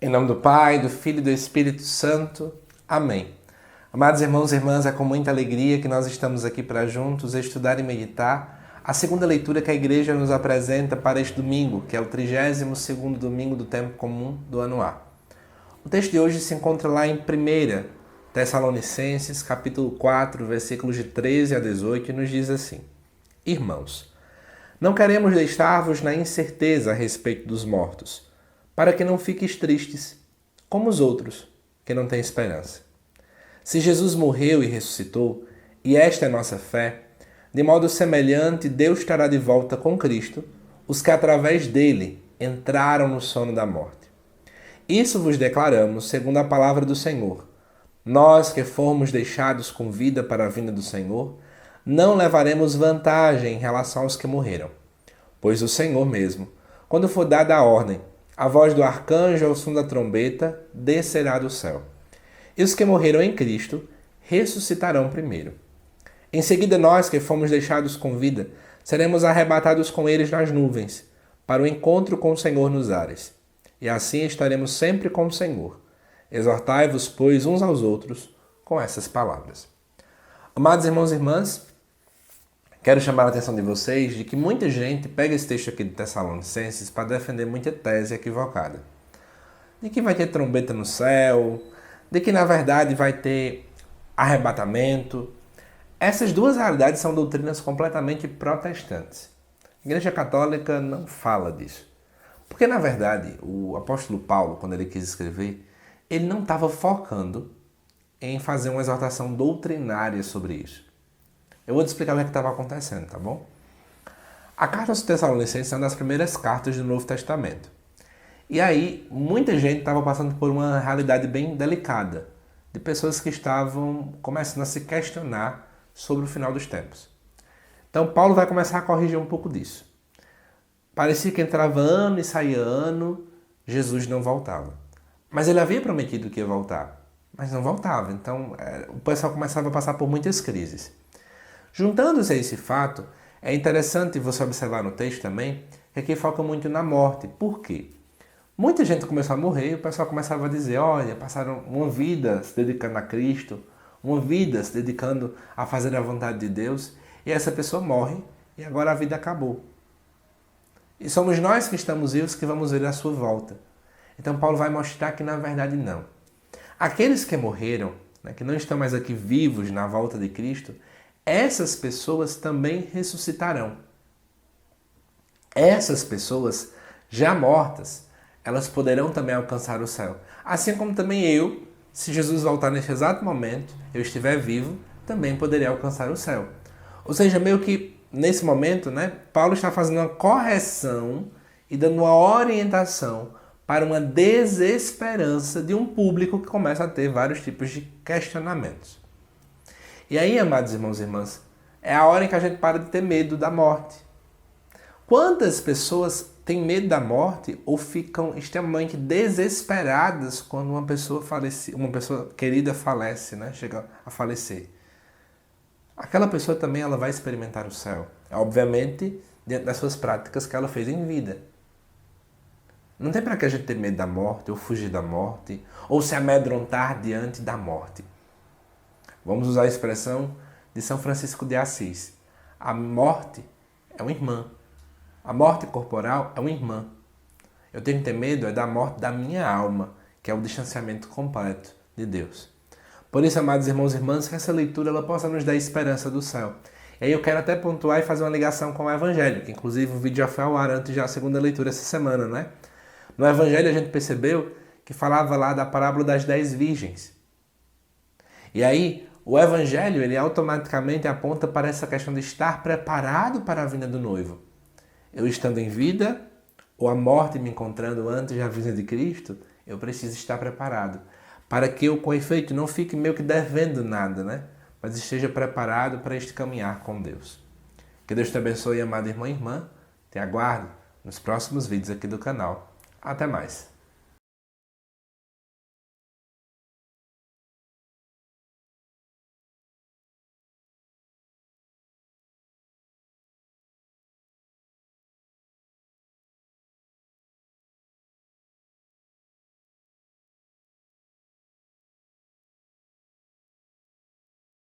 Em nome do Pai, do Filho e do Espírito Santo. Amém. Amados irmãos e irmãs, é com muita alegria que nós estamos aqui para juntos estudar e meditar a segunda leitura que a Igreja nos apresenta para este domingo, que é o 32º domingo do tempo comum do ano A. O texto de hoje se encontra lá em 1 Tessalonicenses, capítulo 4, versículos de 13 a 18, e nos diz assim: Irmãos, não queremos deixar-vos na incerteza a respeito dos mortos, para que não fiqueis tristes, como os outros, que não têm esperança. Se Jesus morreu e ressuscitou, e esta é nossa fé, de modo semelhante Deus trará de volta com Cristo os que através dele entraram no sono da morte. Isso vos declaramos segundo a palavra do Senhor. Nós que formos deixados com vida para a vinda do Senhor, não levaremos vantagem em relação aos que morreram. Pois o Senhor mesmo, quando for dada a ordem, a voz do arcanjo ao som da trombeta, descerá do céu. E os que morreram em Cristo ressuscitarão primeiro. Em seguida, nós que fomos deixados com vida, seremos arrebatados com eles nas nuvens, para o encontro com o Senhor nos ares. E assim estaremos sempre com o Senhor. Exortai-vos, pois, uns aos outros com essas palavras. Amados irmãos e irmãs, quero chamar a atenção de vocês de que muita gente pega esse texto aqui de Tessalonicenses para defender muita tese equivocada. De que vai ter trombeta no céu, de que na verdade vai ter arrebatamento. Essas duas realidades são doutrinas completamente protestantes. A Igreja Católica não fala disso. Porque na verdade o apóstolo Paulo, quando ele quis escrever, ele não estava focando em fazer uma exortação doutrinária sobre isso. Eu vou te explicar o que estava acontecendo, tá bom? A carta aos Tessalonicenses é uma das primeiras cartas do Novo Testamento. E aí, muita gente estava passando por uma realidade bem delicada, de pessoas que estavam começando a se questionar sobre o final dos tempos. Então, Paulo vai começar a corrigir um pouco disso. Parecia que entrava ano e saía ano, Jesus não voltava. Mas ele havia prometido que ia voltar, mas não voltava. Então, o pessoal começava a passar por muitas crises. Juntando-se a esse fato, é interessante você observar no texto também que aqui foca muito na morte. Por quê? Muita gente começou a morrer e o pessoal começava a dizer, olha, passaram uma vida se dedicando a Cristo, uma vida se dedicando a fazer a vontade de Deus, e essa pessoa morre e agora a vida acabou. E somos nós que estamos vivos que vamos ver a sua volta. Então Paulo vai mostrar que na verdade não. Aqueles que morreram, que não estão mais aqui vivos na volta de Cristo, essas pessoas também ressuscitarão. Essas pessoas já mortas, elas poderão também alcançar o céu. Assim como também eu, se Jesus voltar neste exato momento, eu estiver vivo, também poderei alcançar o céu. Ou seja, meio que nesse momento, Paulo está fazendo uma correção e dando uma orientação para uma desesperança de um público que começa a ter vários tipos de questionamentos. E aí, amados irmãos e irmãs, é a hora em que a gente para de ter medo da morte. Quantas pessoas têm medo da morte ou ficam extremamente desesperadas quando uma pessoa querida falece, chega a falecer? Aquela pessoa também ela vai experimentar o céu. Obviamente, dentro das suas práticas que ela fez em vida. Não tem para que a gente ter medo da morte, ou fugir da morte, ou se amedrontar diante da morte. Vamos usar a expressão de São Francisco de Assis. A morte é uma irmã. A morte corporal é uma irmã. Eu tenho que ter medo da morte da minha alma, que é o distanciamento completo de Deus. Por isso, amados irmãos e irmãs, que essa leitura ela possa nos dar esperança do céu. E aí eu quero até pontuar e fazer uma ligação com o Evangelho, que inclusive o vídeo já foi ao ar antes já a segunda leitura essa semana, No Evangelho a gente percebeu que falava lá da parábola das 10 virgens. E aí, o Evangelho, ele automaticamente aponta para essa questão de estar preparado para a vinda do noivo. Eu estando em vida, ou a morte me encontrando antes da vinda de Cristo, eu preciso estar preparado. Para que eu, com efeito, não fique meio que devendo nada, mas esteja preparado para este caminhar com Deus. Que Deus te abençoe, amado irmão e irmã. Te aguardo nos próximos vídeos aqui do canal. Até mais!